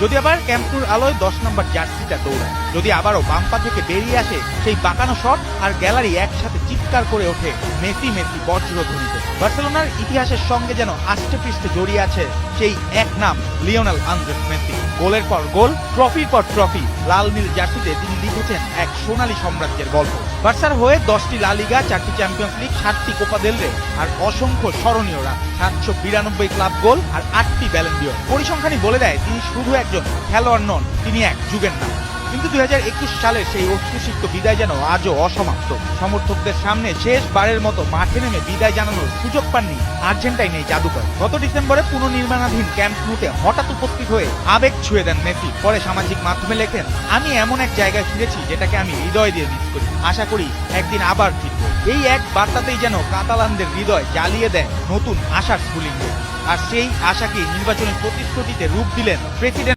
যদি আবার ক্যাম্প নুর আলোয় 10 নম্বর জার্সিটা দৌড়ায়, যদি আবারও বাম্পা থেকে বেরিয়ে আসে সেই বাঁকানো শট, আর গ্যালারি একসাথে চিৎকার করে ওঠে মেসি মেসি বজ্রধ্বনিতে। বার্সেলোনার ইতিহাসের সঙ্গে যেন আষ্টে পৃষ্ঠে জড়িয়ে আছে সেই এক নাম, লিওনেল আন্দ্রেস মেসি। গোলের পর গোল, ট্রফির পর ট্রফি, লাল নীল জার্সিতে তিনি লিখেছেন এক সোনালী সাম্রাজ্যের গল্প। বার্সার হয়ে 10টি লা লিগা, 4টি চ্যাম্পিয়ন্স লিগ, 7টি কোপা দেল রে, আর অসংখ্য স্মরণীয়রা, 792 ক্লাব গোল আর 8টি ব্যালন ডিওর। পরিসংখ্যানই বলে দেয় তিনি শুধু একজন খেলোয়াড় নন, তিনি এক যুগের নাম। কিন্তু 2021 সালের সেই অশ্রুসিক্ত বিদায় যেন আজও অসমাপ্ত। সমর্থকদের সামনে শেষবারের মতো মাঠে নেমে বিদায় জানানোর সুযোগ পাননি আর্জেন্টাইনের জাদুকর। গত ডিসেম্বরে পুনর্নির্মাণাধীন ক্যাম্প নুতে হঠাৎ উপস্থিত হয়ে আবেগ ছুঁয়ে দেন মেসি। পরে সামাজিক মাধ্যমে লেখেন, আমি এমন এক জায়গায় ফিরেছি যেটাকে আমি হৃদয় দিয়ে মিস করি, আশা করি একদিন আবার ফিরব। এই এক বার্তাতেই যেন কাতালানদের হৃদয় জ্বালিয়ে দেয় নতুন আশার স্ফুলিঙ্গ। আর সেই আশাকে নির্বাচনের প্রতিশ্রুতিতে রূপ দিলেন প্রেসিডেন্ট